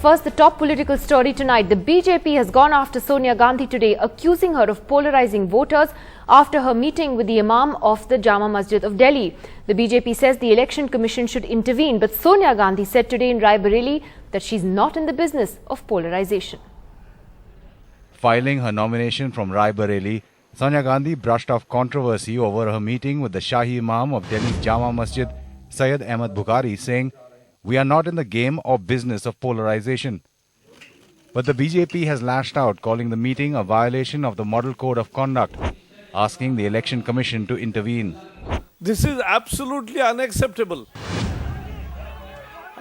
First, the top political story tonight. The BJP has gone after Sonia Gandhi today, accusing her of polarizing voters after her meeting with the Imam of the Jama Masjid of Delhi. The BJP says the Election Commission should intervene, but Sonia Gandhi said today in Raebareli that she's not in the business of polarization. Filing her nomination from Raebareli, Sonia Gandhi brushed off controversy over her meeting with the Shahi Imam of Delhi's Jama Masjid, Syed Imam Bukhari, saying, "We are not in the game or business of polarization." But the BJP has lashed out, calling the meeting a violation of the Model Code of Conduct, asking the Election Commission to intervene. This is absolutely unacceptable.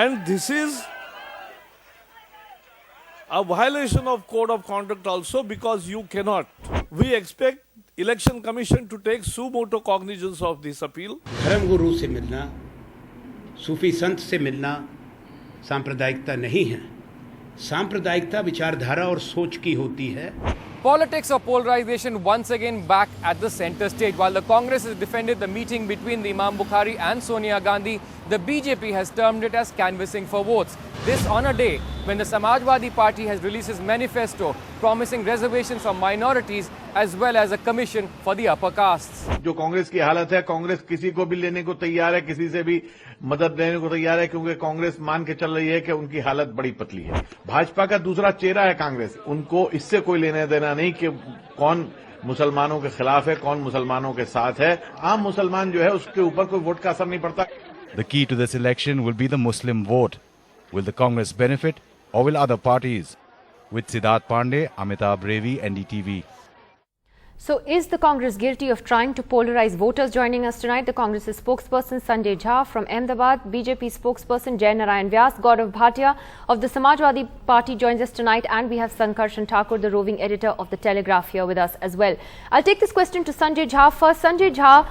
And this is a violation of Code of Conduct also, because you cannot. We expect Election Commission to take suo motu cognizance of this appeal. धर्म गुरु से मिलना, सूफी संत से मिलना सांप्रदायिकता नहीं है। सांप्रदायिकता विचारधारा और सोच की होती है। Politics of polarization once again back at the centre stage. While the Congress has defended the meeting between the Imam Bukhari and Sonia Gandhi, the BJP has termed it as canvassing for votes. This on a day when the Samajwadi Party has released its manifesto promising reservations for minorities as well as a commission for the upper castes. जो कांग्रेस की हालत है, कांग्रेस किसी को भी लेने को तैयार है, किसी से भी मदद लेने को तैयार है, क्योंकि कांग्रेस मान के चल रही है कि उनकी हालत बड़ी पतली है। भाजपा का दूसरा चेहरा है कांग्रेस, उनको इससे कोई लेने देना नहीं कि कौन मुसलमानों के खिलाफ है, कौन मुसलमानों के साथ है। आम मुसलमान जो है उसके ऊपर कोई वोट का असर नहीं पड़ता। The key to this election will be the Muslim vote. Will the Congress benefit or will other parties? With Siddharth Pandey, Amitabh Revi, NDTV. So, is the Congress guilty of trying to polarize voters? Joining us tonight, the Congress's spokesperson Sanjay Jha from Ahmedabad, BJP spokesperson Jai Narayan Vyas, Gaurav Bhatia of the Samajwadi Party joins us tonight, and we have Sankarshan Thakur, the roving editor of the Telegraph, here with us as well. I'll take this question to Sanjay Jha first. Sanjay Jha,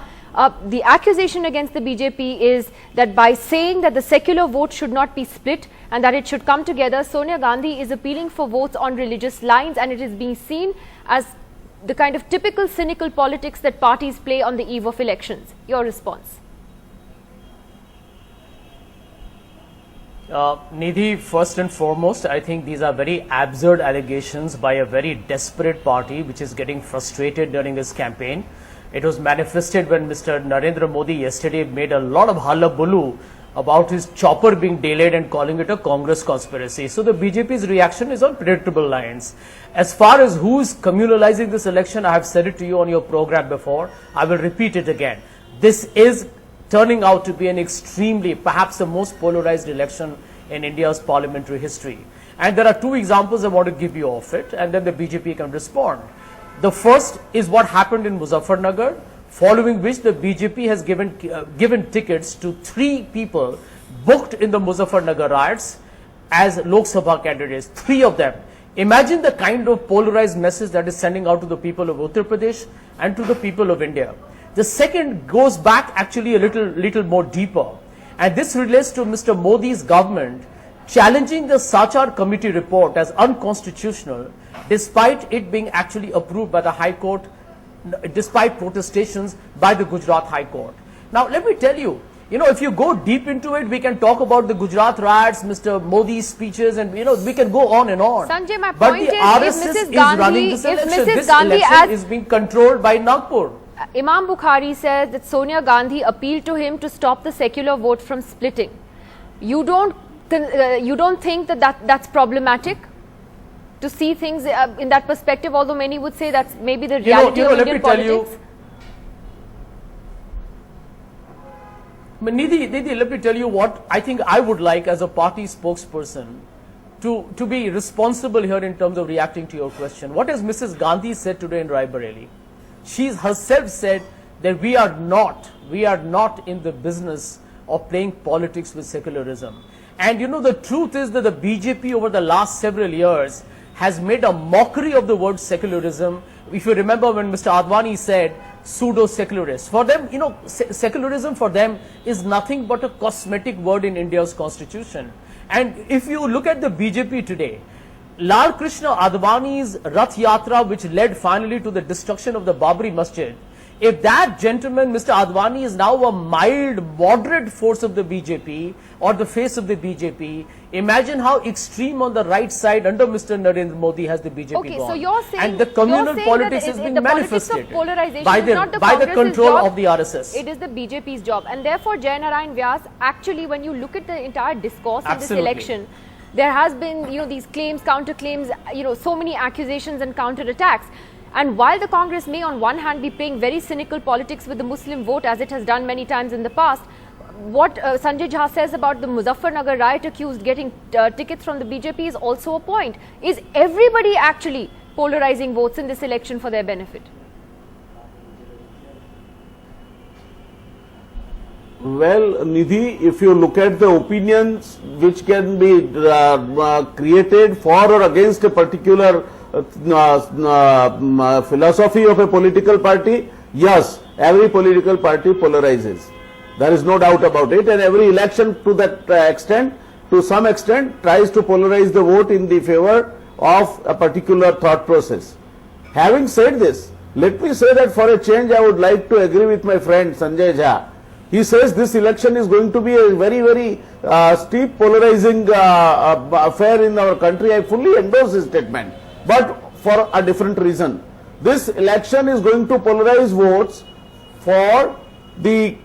the accusation against the BJP is that by saying that the secular vote should not be split and that it should come together, Sonia Gandhi is appealing for votes on religious lines, and it is being seen as the kind of typical cynical politics that parties play on the eve of elections. Your response? Nidhi, first and foremost, I think these are very absurd allegations by a very desperate party which is getting frustrated during this campaign. It was manifested when Mr. Narendra Modi yesterday made a lot of hullabaloo about his chopper being delayed and calling it a Congress conspiracy. So the BJP's reaction is on predictable lines. As far as who is communalizing this election, I have said it to you on your program before. I will repeat it again. This is turning out to be an extremely, perhaps the most polarized election in India's parliamentary history. And there are two examples I want to give you of it, and then the BJP can respond. The first is what happened in Muzaffarnagar, following which the BJP has given tickets to 3 people booked in the Muzaffarnagar riots as Lok Sabha candidates, 3 of them. Imagine the kind of polarized message that is sending out to the people of Uttar Pradesh and to the people of India. The second goes back actually a little more deeper, and this relates to Mr. Modi's government challenging the Sachar committee report as unconstitutional, despite it being actually approved by the High Court, despite protestations by the Gujarat High Court. Now, let me tell you, if you go deep into it, we can talk about the Gujarat riots, Mr. Modi's speeches, and we can go on and on. Sanjay, my but point the is, RSS if Mrs. is Gandhi, running this election. Mrs. This Gandhi election is being controlled by Nagpur. Imam Bukhari says that Sonia Gandhi appealed to him to stop the secular vote from splitting. You don't think that's problematic? To see things in that perspective, although many would say that's maybe the reality of Indian politics. Nidhi, let me tell you what I think I would like as a party spokesperson to be responsible here in terms of reacting to your question. What has Mrs. Gandhi said today in Raebareli? She herself said that we are not in the business of playing politics with secularism. And the truth is that the BJP over the last several years has made a mockery of the word secularism. If you remember when Mr. Advani said pseudo-secularists, for them, secularism for them is nothing but a cosmetic word in India's constitution. And if you look at the BJP today, Lal Krishna Advani's Rath Yatra, which led finally to the destruction of the Babri Masjid, If that gentleman, Mr. Advani, is now a mild, moderate force of the BJP or the face of the BJP, imagine how extreme on the right side under Mr. Narendra Modi has the BJP Okay, gone. so you're saying, and the communal politics is being manifested by the control of the RSS. It is the BJP's job, and therefore Jai Narayan Vyas, actually when you look at the entire discourse in this election, there has been, these claims, counterclaims, so many accusations and counter-attacks. And while the Congress may on one hand be playing very cynical politics with the Muslim vote, as it has done many times in the past, what Sanjay Jha says about the Muzaffarnagar riot accused getting tickets from the BJP is also a point. Is everybody actually polarizing votes in this election for their benefit? Well, Nidhi, if you look at the opinions which can be created for or against a particular philosophy of a political party, yes, every political party polarizes. There is no doubt about it, and every election to that extent, to some extent, tries to polarize the vote in the favor of a particular thought process. Having said this, let me say that for a change I would like to agree with my friend Sanjay Jha. He says this election is going to be a very, very steep polarizing affair in our country. I fully endorse his statement, but for a different reason. This election is going to polarize votes for the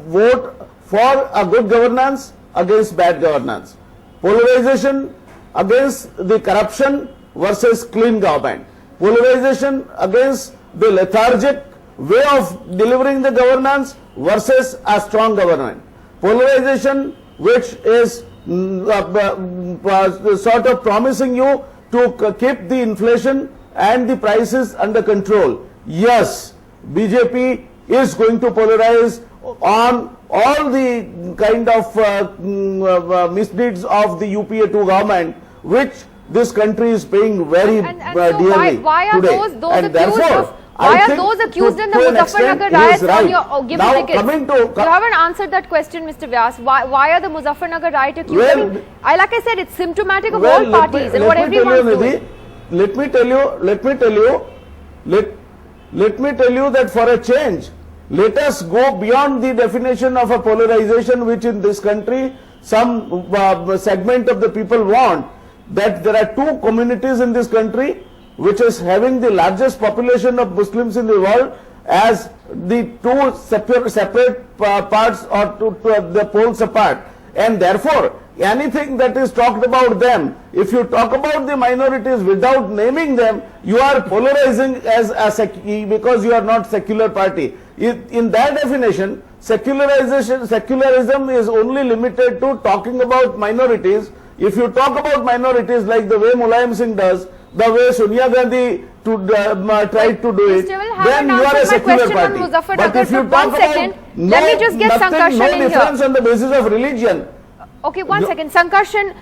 vote for a good governance against bad governance. Polarization against the corruption versus clean government. Polarization against the lethargic way of delivering the governance versus a strong government. Polarization which is sort of promising you to keep the inflation and the prices under control. Yes, BJP is going to polarize on all the kind of misdeeds of the UPA 2 government, which this country is paying very dearly why are today. Those and accused therefore, why are those accused in the Muzaffarnagar riots on your given tickets? You haven't answered that question, Mr. Vyas. Why are the Muzaffarnagar riot accused? Well, like I said, it's symptomatic of all parties and what everyone's doing. Let me tell you that for a change, let us go beyond the definition of a polarization which in this country some segment of the people want, that there are two communities in this country which is having the largest population of Muslims in the world as the two separate parts or the poles apart, and therefore anything that is talked about them, if you talk about the minorities without naming them, you are polarizing as because you are not secular party. In that definition, secularism is only limited to talking about minorities. If you talk about minorities like the way Mulayam Singh does, the way Sonia Gandhi tried to do it, then you are a secular party. But if you talk about let me just get Sankarshan in here. difference on the basis of religion. Okay, one second. Sankarshan,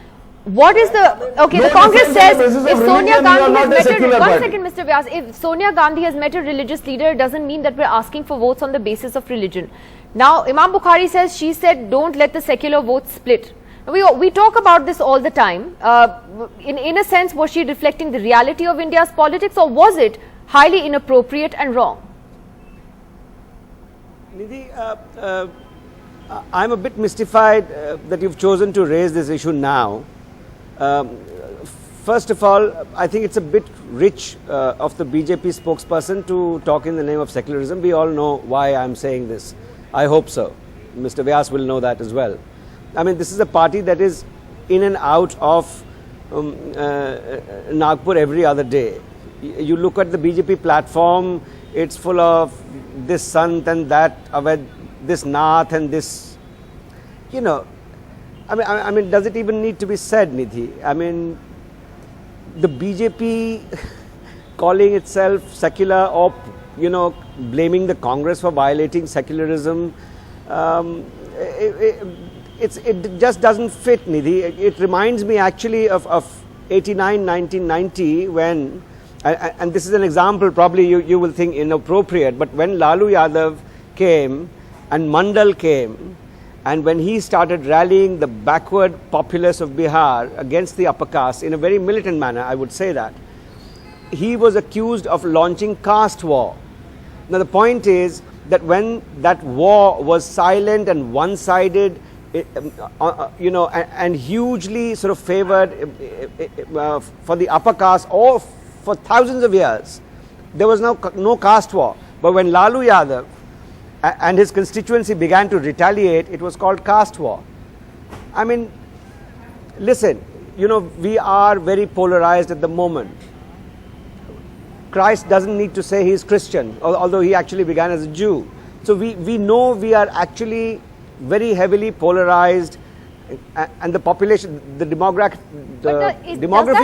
what is the... Okay, the Congress says if Sonia Gandhi has met a... One second, Mr. Vyas. If Sonia Gandhi has met a religious leader, it doesn't mean that we're asking for votes on the basis of religion. Now, Imam Bukhari says, she said, don't let the secular votes split. We talk about this all the time. In a sense, was she reflecting the reality of India's politics, or was it highly inappropriate and wrong? Nidhi, I'm a bit mystified that you've chosen to raise this issue now. First of all, I think it's a bit rich of the BJP spokesperson to talk in the name of secularism. We all know why I'm saying this. I hope so. Mr. Vyas will know that as well. I mean, this is a party that is in and out of Nagpur every other day. You look at the BJP platform, it's full of this Sant and that, this Nath and this, you know. I mean, does it even need to be said, Nidhi? I mean, the BJP calling itself secular or, you know, blaming the Congress for violating secularism, it just doesn't fit, Nidhi. It reminds me actually of 89, 1990 when, and this is an example probably you will think inappropriate, but when Lalu Yadav came and Mandal came, and when he started rallying the backward populace of Bihar against the upper caste in a very militant manner, I would say that, he was accused of launching caste war. Now the point is that when that war was silent and one-sided, and hugely sort of favored for the upper caste, or for thousands of years, there was no caste war. But when Lalu Yadav and his constituency began to retaliate, it was called caste war. I mean, listen, we are very polarized at the moment. Christ doesn't need to say he is Christian, although he actually began as a Jew. So we know we are actually very heavily polarized, and the population, the demography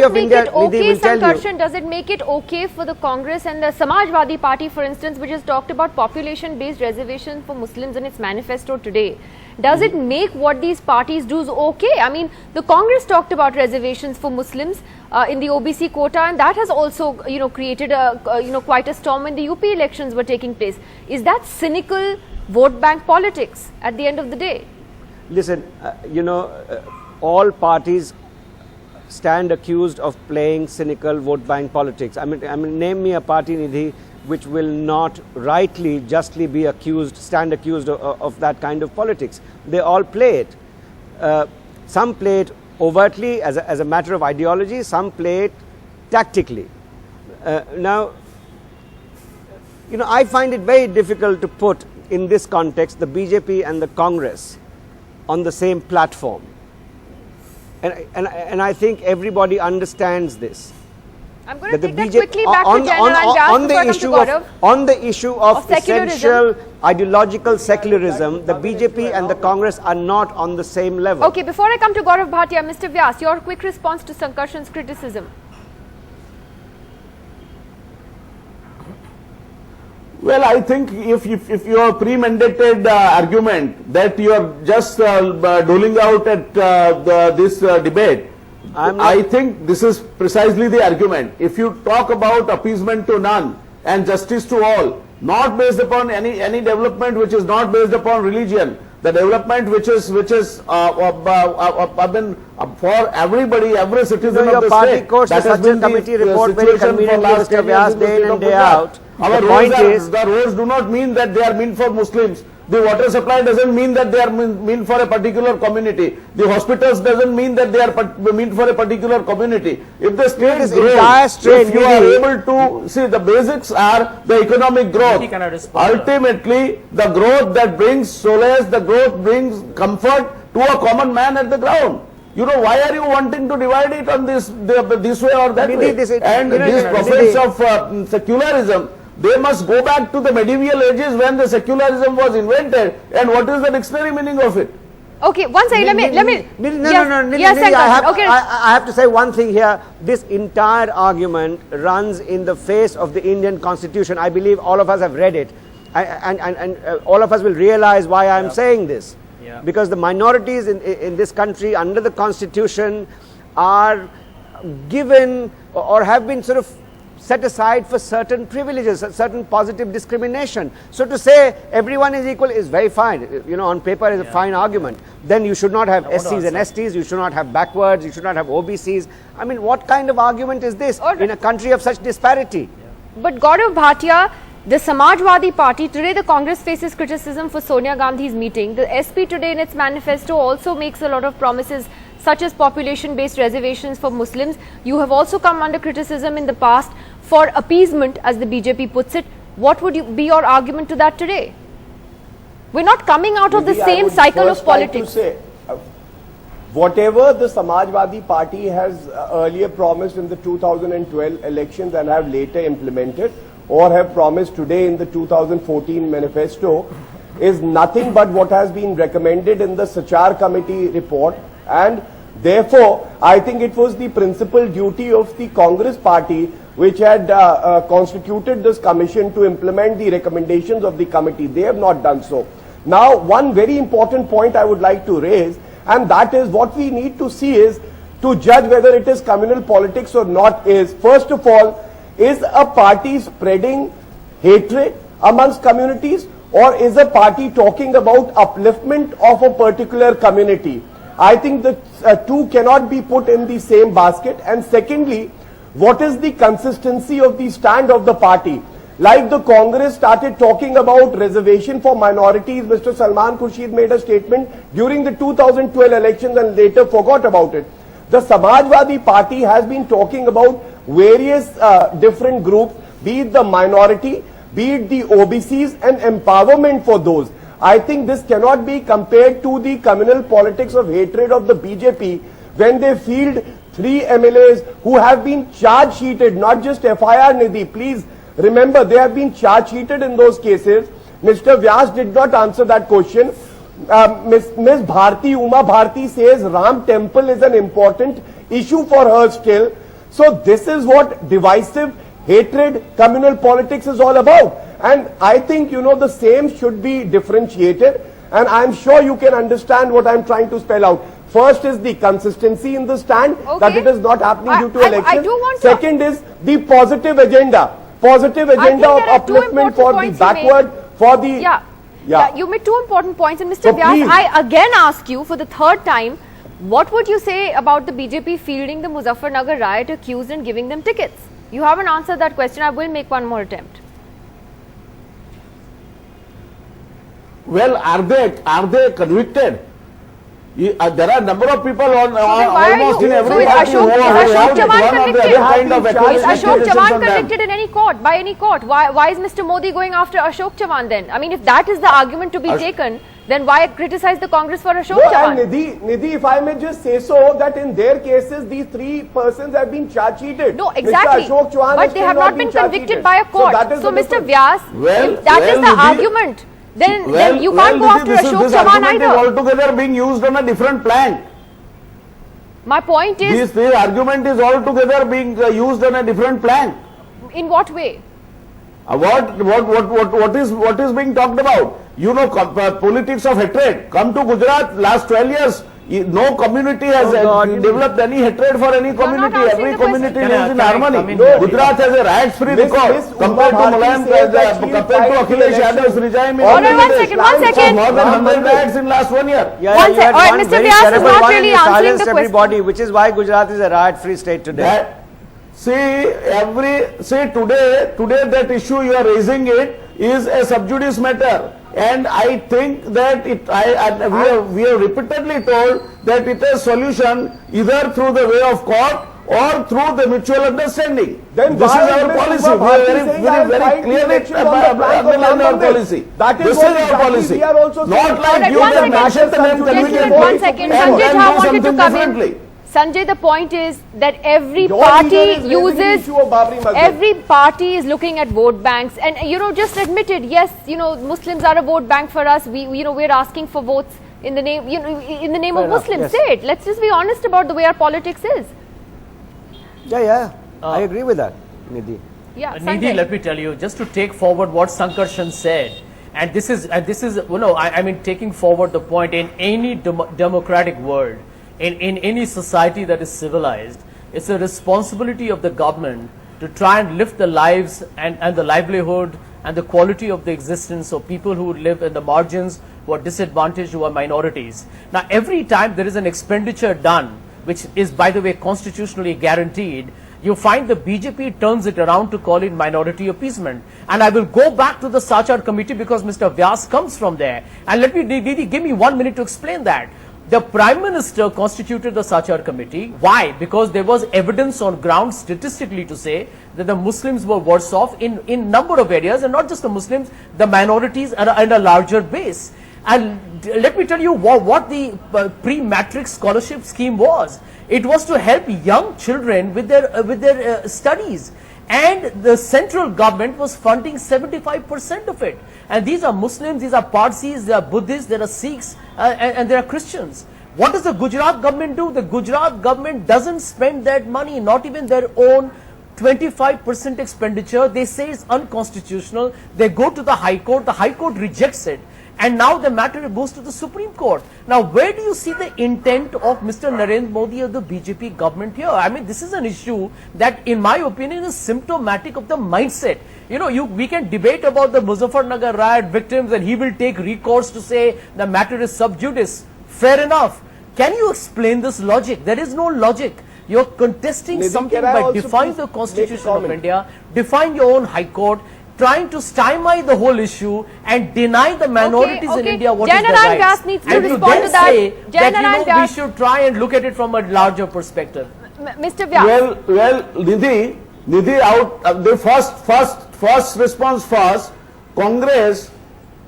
of India, will tell you. Does it make it okay for the Congress and the Samajwadi Party, for instance, which has talked about population-based reservation for Muslims in its manifesto today? Does it make what these parties do okay? I mean, the Congress talked about reservations for Muslims in the OBC quota, and that has also, created quite a storm when the UP elections were taking place. Is that cynical vote bank politics at the end of the day? Listen, all parties stand accused of playing cynical vote bank politics. I mean, name me a party, Nidhi, which will not rightly, justly be stand accused of that kind of politics. They all play it. Some play it overtly as a matter of ideology, some play it tactically. Now, I find it very difficult to put in this context the BJP and the Congress on the same platform. And I think everybody understands this. I'm going to take that quickly back to General on the issue of secularism. Essential ideological secularism, the BJP and the Congress are not on the same level. Okay, before I come to Gaurav Bhatia, Mr. Vyas, your quick response to Sankarshan's criticism. Well, I think if your premeditated argument that you are just doling out at this debate, I think this is precisely the argument. If you talk about appeasement to none and justice to all, not based upon any development which is not based upon religion, the development which is for everybody, every citizen of the state. That has been the committee report very conveniently, Mr. Vyas, day in and day out. The roads do not mean that they are meant for Muslims. The water supply doesn't mean that they are meant for a particular community. The hospitals doesn't mean that they are meant for a particular community. If the state grows, if you are able to see, the basics are the economic growth. Ultimately, the growth that brings solace, the growth brings comfort to a common man at the ground. Why are you wanting to divide it on this way or that way? And these prophets of secularism, they must go back to the medieval ages when the secularism was invented. And what is the dictionary meaning of it? Okay, one second, let me. I have to say one thing here. This entire argument runs in the face of the Indian Constitution. I believe all of us have read it. And all of us will realize why I am saying this. Because the minorities in this country under the Constitution are given or have been sort of set aside for certain privileges, certain positive discrimination. So to say everyone is equal is very fine. On paper is a fine argument. Then you should not have SCs and STs, you should not have backwards, you should not have OBCs. I mean, what kind of argument is this in a country of such disparity? But Gaurav Bhatia, the Samajwadi Party, today the Congress faces criticism for Sonia Gandhi's meeting. The SP today in its manifesto also makes a lot of promises such as population-based reservations for Muslims. You have also come under criticism in the past for appeasement, as the BJP puts it. What would be your argument to that today? We're not coming out of the same cycle of politics. Whatever the Samajwadi Party has earlier promised in the 2012 elections and have later implemented, or have promised today in the 2014 manifesto, is nothing but what has been recommended in the Sachar committee report. And therefore, I think it was the principal duty of the Congress party, which had constituted this commission, to implement the recommendations of the committee. They have not done so. Now, one very important point I would like to raise, and that is what we need to see is, to judge whether it is communal politics or not, is, first of all, is a party spreading hatred amongst communities, or is a party talking about upliftment of a particular community? I think the two cannot be put in the same basket. And secondly, what is the consistency of the stand of the party? like the Congress started talking about reservation for minorities. Mr. Salman Khurshid made a statement during the 2012 elections and later forgot about it. The Samajwadi Party has been talking about various different groups, be it the minority, be it the OBCs, and empowerment for those. I think this cannot be compared to the communal politics of hatred of the BJP when they field 3 MLAs who have been charge sheeted, not just FIR, Nidhi. Please remember, they have been charge sheeted in those cases. Mr. Vyas did not answer that question. Ms. Bharti, Uma Bharti says Ram temple is an important issue for her still. So this is what divisive hatred communal politics is all about. And I think, you know, the same should be differentiated. And I'm sure you can understand what I'm trying to spell out. First is the consistency in the stand, that it is not happening due to elections. Second is the positive agenda. Positive agenda of upliftment for the backward, for the... Yeah, you made 2 important points. And Mr. Vyas, I again ask you for the 3rd time, what would you say about the BJP fielding the Muzaffarnagar riot accused and giving them tickets? You haven't answered that question. I will make one more attempt. Well, are they convicted? There are a number of people on almost in every party who Ashok Chavan Is Ashok Chavan convicted in any court, by any court? Why is Mr. Modi going after Ashok Chavan then? I mean, if that is the argument to be taken, then why criticize the Congress for Ashok Chavan? Nidhi, if I may just say so, that in their cases, these 3 persons have been charge sheeted. No, exactly. But they have not been convicted by a court. So Mr. Vyas, if that is the argument, then you can't go after Ashok Chavan either. This argument is altogether being used on a different plank. My point is... This argument is altogether being used on a different plank. In what way? What is being talked about? You know, politics of hatred. Come to Gujarat, last 12 years, no community has developed any hatred for any community. Every community lives in harmony. Gujarat has a riot-free record compared to Mulayam, compared to Akhilesh Yadav's regime. One second. More than 100 riots in last 1 year. Mr. Vyas is not really answering the question. Which is why Gujarat is a riot-free state today. Today that issue you are raising it is a sub judice matter. And I think that we have repeatedly told that it is solution either through the way of court or through the mutual understanding. Then this is our policy. We are very clearly underline our policy. This is our policy. Not like you that mentioned the name convenient One second. Sanjay Jha wanted to come in. Sanjay, the point is that every party is looking at vote banks, and just admitted, yes, Muslims are a vote bank for us. We're asking for votes in the name of Muslims. Say it. Let's just be honest about the way our politics is. I agree with that, Nidhi. Nidhi, let me tell you, just to take forward what Sankarshan said, and this is I mean taking forward the point, in any democratic world, in any society that is civilized, it's a responsibility of the government to try and lift the lives and the livelihood and the quality of the existence of people who live in the margins, who are disadvantaged, who are minorities. Now, every time there is an expenditure done, which is, by the way, constitutionally guaranteed, you find the BJP turns it around to call it minority appeasement. And I will go back to the Sachar committee because Mr. Vyas comes from there. And let me, give me 1 minute to explain that. The Prime Minister constituted the Sachar committee. Why? Because there was evidence on ground statistically to say that the Muslims were worse off in number of areas, and not just the Muslims, the minorities and a larger base. And let me tell you what the pre-matric scholarship scheme was. It was to help young children with their studies. And the central government was funding 75% of it. And these are Muslims, these are Parsis, they are Buddhists, there are Sikhs, and there are Christians. What does the Gujarat government do? The Gujarat government doesn't spend that money, not even their own 25% expenditure. They say it's unconstitutional. They go to the High Court rejects it. And now the matter goes to the Supreme Court. Now, where do you see the intent of Mr. Narendra Modi or the BJP government here? I mean, this is an issue that, in my opinion, is symptomatic of the mindset. We can debate about the Muzaffarnagar riot victims, and he will take recourse to say the matter is sub judice. Fair enough. Can you explain this logic? There is no logic. You're contesting something by defying the Constitution of India, defying your own High Court, trying to stymie the whole issue and deny the minorities in India what is their Jai-Narayan rights. Vyas needs to And respond to that. say that Jai-Narayan we Vyas. should try and look at it from a larger perspective. Mr. Vyas. Well, Nidhi out, the first response first, Congress,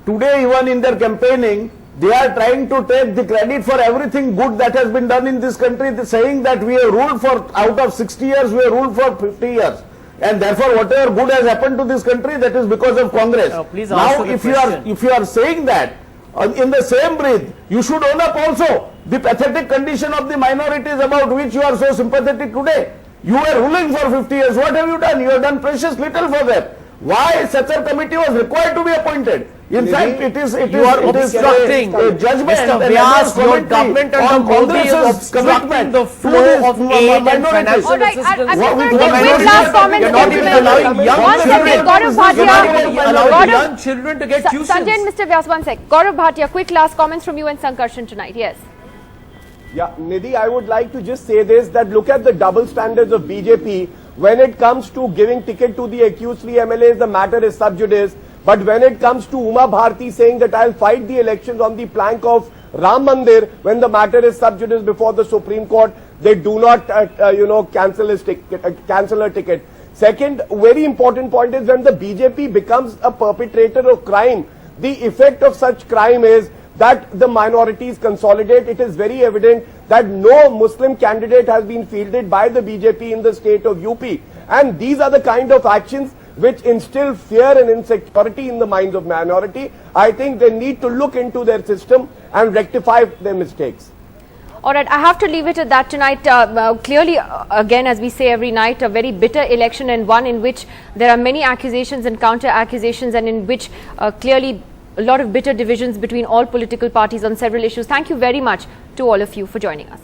today even in their campaigning, they are trying to take the credit for everything good that has been done in this country, saying that we have ruled for, out of 60 years, we have ruled for 50 years. And therefore, whatever good has happened to this country, that is because of Congress. Please now, answer if you are saying that, in the same breath, you should own up also the pathetic condition of the minorities about which you are so sympathetic today. You were ruling for 50 years. What have you done? You have done precious little for them. Why Sachar committee was required to be appointed? In fact, it is obstructing a judgment. Mr. Vyas, your government under Modi is obstructing the flow of aid and financial All right, assistance. I'm just going to take quick last comments. You're not even allowing young children. Gaurav Bhatia. Allowing young children to get tuitions. Sanjay and Mr. Vyas, one sec. Gaurav Bhatia, quick last comments from you and Sankarshan tonight. Yes. Yeah, Nidhi, I would like to just say this, that look at the double standards of BJP. When it comes to giving ticket to the accused three MLAs, the matter is sub judice. But when it comes to Uma Bharti saying that I'll fight the elections on the plank of Ram Mandir, when the matter is sub judice before the Supreme Court, they do not, cancel her ticket. Second, very important point is when the BJP becomes a perpetrator of crime, the effect of such crime is that the minorities consolidate. It is very evident that no Muslim candidate has been fielded by the BJP in the state of UP. And these are the kind of actions which instill fear and insecurity in the minds of minority. I think they need to look into their system and rectify their mistakes. All right, I have to leave it at that tonight. Clearly, again, as we say every night, a very bitter election, and one in which there are many accusations and counter accusations, and in which clearly a lot of bitter divisions between all political parties on several issues. Thank you very much to all of you for joining us.